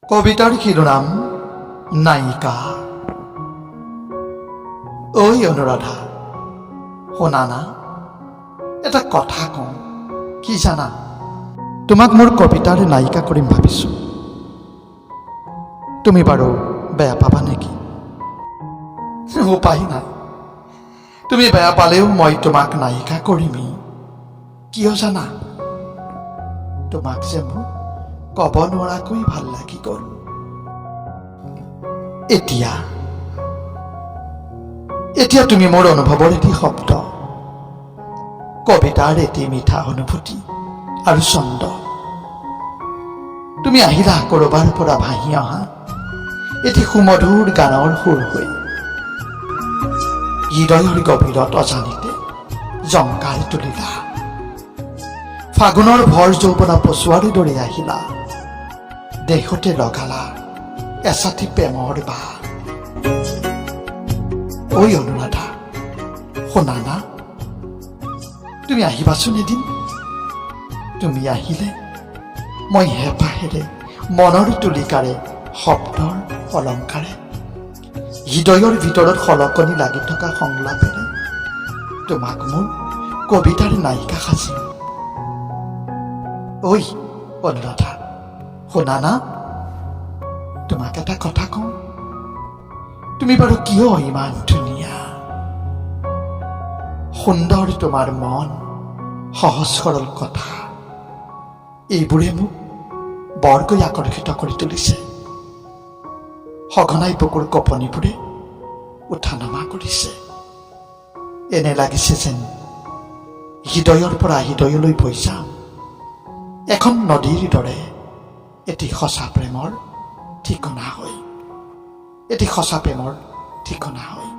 কবিতাৰ শিৰোনাম নায়িকা। ওই অনুৰাধা, শুনা না, এটা কথা কওঁ। কি জানা, তোমাক মোৰ কবিতাৰ নায়িকা কৰিম ভাবিছোঁ। তুমি বাৰু বেয়া পাবা নেকি? উপায় নাই, তুমি বেয়া পালেও মই তোমাক নায়িকা কৰিমেই। কিয় জানা, তোমাক যে মোৰ ক'ব নোৱাৰাকৈ ভাল লাগি গ'ল। এতিয়া তুমি মোৰ অনুভৱৰ এটি শব্দ, কবিতাৰ এটি মিঠা অনুভূতি আৰু ছন্দ। তুমি আহিলা ক'ৰবাৰ পৰা ভাহি অহা এটি সুমধুৰ গানৰ সুৰ হৈ, হৃদয়ৰ গভীৰত অজানিতে জংকাৰ তুলিলা। ফাগুনৰ ভৰ যৌৱনা পচুৱাৰ দৰে আহিলা, দেহতে লগালা এচাটি প্ৰেমৰ বাহ। ঐ অনুৰাধা, শুনা না, তুমি আহিবাচোন এদিন। তুমি আহিলে মই হেঁপাহেৰে, মনৰ তুলিকাৰে, শব্দৰ অলংকাৰে, হৃদয়ৰ ভিতৰত সলকনি লাগি থকা সংলাপেৰে তোমাক মোৰ কবিতাৰ নায়িকা সাজিম। ঐ অনুৰাধা, শুনা না, তোমাক এটা কথা কওঁ। তুমি বাৰু কিয় ইমান ধুনীয়া? সুন্দৰ তোমাৰ মন, সহজ সৰল কথা, এইবোৰে মোক বৰকৈ আকৰ্ষিত কৰি তুলিছে। সঘনাই বুকুৰ কঁপনিবোৰে উঠা নমা কৰিছে। এনে লাগিছে যেন হৃদয়ৰ পৰা হৃদয়লৈ বৈ যাম, এখন নদীৰ দৰে, এটি সঁচা প্ৰেমৰ ঠিকনা হয়, এটি সঁচা প্ৰেমৰ ঠিকনা হয়।